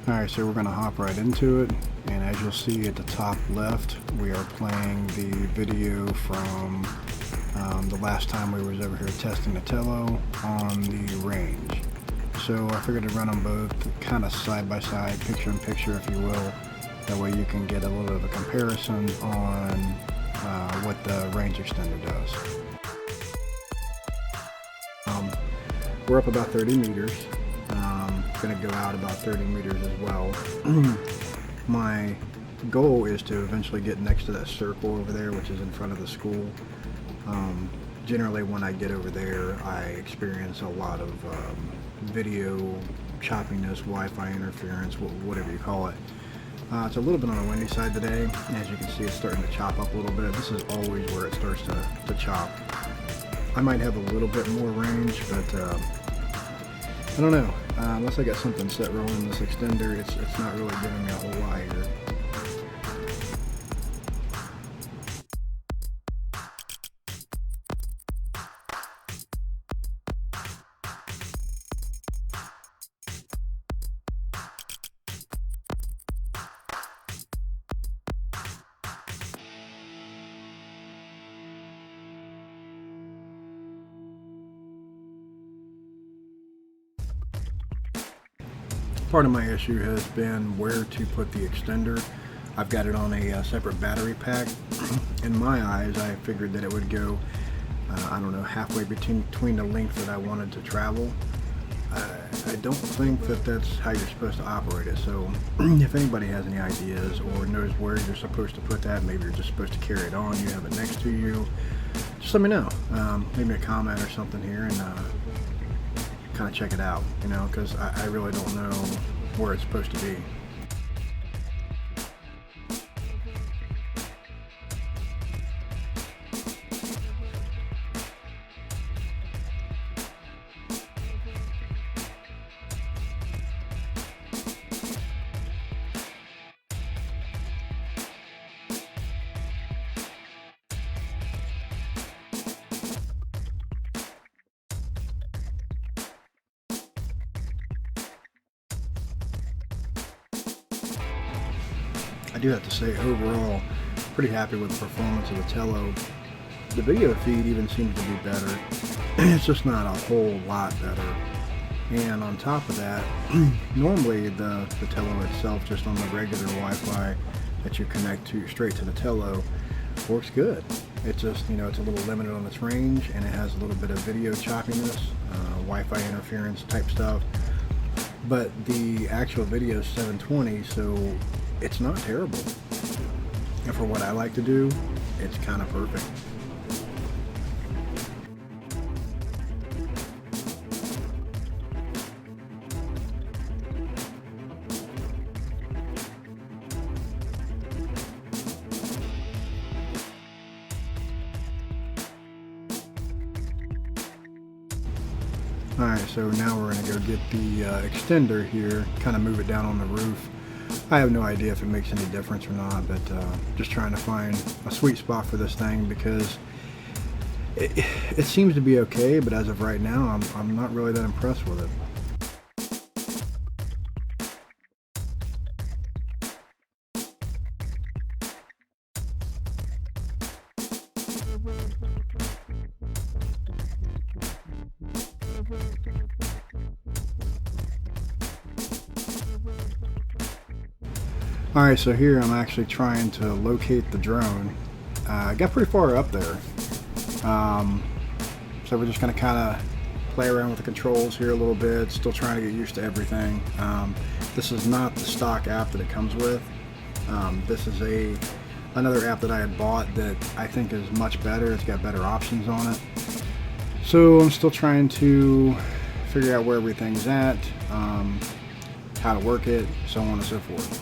Alright, so we're going to hop right into it, and as you'll see at the top left, we are playing the video from the last time we was over here testing the Tello on the range. So I figured to run them both kind of side by side, picture in picture if you will. That way you can get a little bit of a comparison on what the range extender does. We're up about 30 meters. Going to go out about 30 meters as well. My goal is to eventually get next to that circle over there, which is in front of the school. Generally when I get over there, I experience a lot of video choppiness, Wi-Fi interference, whatever you call it. It's a little bit on the windy side today. As you can see, it's starting to chop up a little bit. This is always where it starts to chop. I might have a little bit more range, but I don't know. Unless I got something set rolling this extender, it's not really giving me a whole lot here. Part of my issue has been where to put the extender. I've got it on a separate battery pack. In my eyes, I figured that it would go, I don't know, halfway between the length that I wanted to travel. I don't think that that's how you're supposed to operate it. So if anybody has any ideas or knows where you're supposed to put that, maybe you're just supposed to carry it on, you have it next to you, just let me know. Leave me a comment or something here and kind of check it out, you know, because I really don't know where it's supposed to be. I do have to say, overall, pretty happy with the performance of the Tello. The video feed even seems to be better. It's just not a whole lot better. And on top of that, normally the Tello itself, just on the regular Wi-Fi that you connect to straight to the Tello, works good. It's just, you know, it's a little limited on its range, and it has a little bit of video choppiness, Wi-Fi interference type stuff. But the actual video is 720, so it's not terrible. And for what I like to do, it's kind of perfect. Alright, so now we're going to go get the extender here, kind of move it down on the roof. I have no idea if it makes any difference or not, but just trying to find a sweet spot for this thing because it seems to be okay, but as of right now, I'm not really that impressed with it. Alright, so here I'm actually trying to locate the drone. I got pretty far up there. So we're just going to kind of play around with the controls here a little bit, still trying to get used to everything. This is not the stock app that it comes with. This is another app that I had bought that I think is much better. It's got better options on it. So I'm still trying to figure out where everything's at, how to work it, so on and so forth.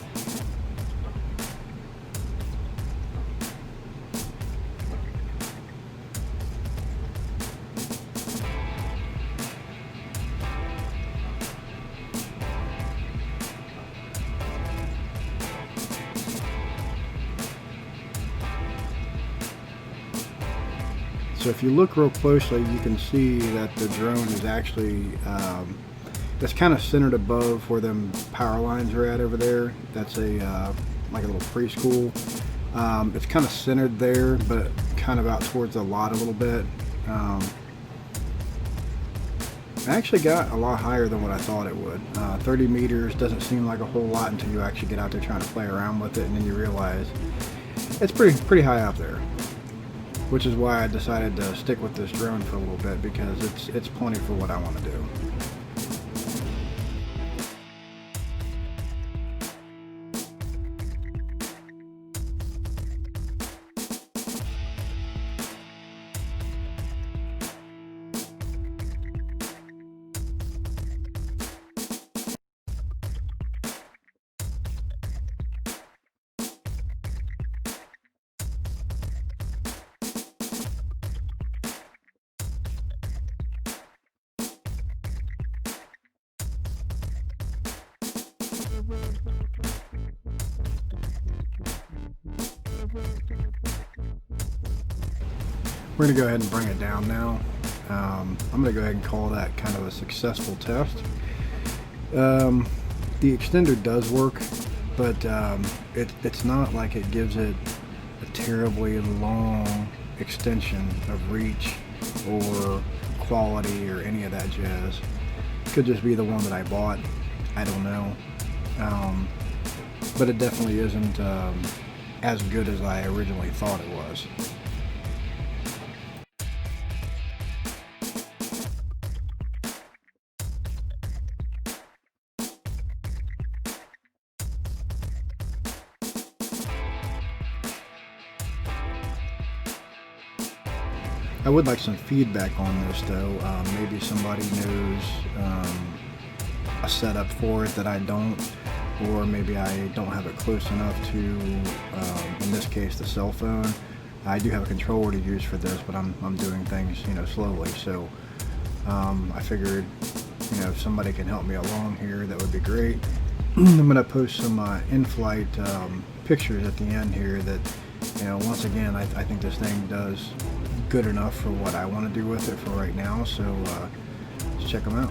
So if you look real closely, you can see that the drone is actually It's kind of centered above where them power lines are at over there. That's a like a little preschool. It's kind of centered there, but kind of out towards the lot a little bit. I actually got a lot higher than what I thought it would. 30 meters doesn't seem like a whole lot until you actually get out there trying to play around with it, and then you realize it's pretty high up there. Which is why I decided to stick with this drone for a little bit, because it's plenty for what I want to do. We're going to go ahead and bring it down now. I'm going to go ahead and call that kind of a successful test. The extender does work, but it's not like it gives it a terribly long extension of reach or quality or any of that jazz. Could just be the one that I bought. I don't know. But it definitely isn't as good as I originally thought it was. I would like some feedback on this though. Maybe somebody knows a setup for it that I don't, or maybe I don't have it close enough to, in this case, the cell phone. I do have a controller to use for this, but I'm doing things, slowly. So I figured, if somebody can help me along here, that would be great. I'm gonna post some in-flight pictures at the end here that, once again, I think this thing does good enough for what I want to do with it for right now. So let's check them out.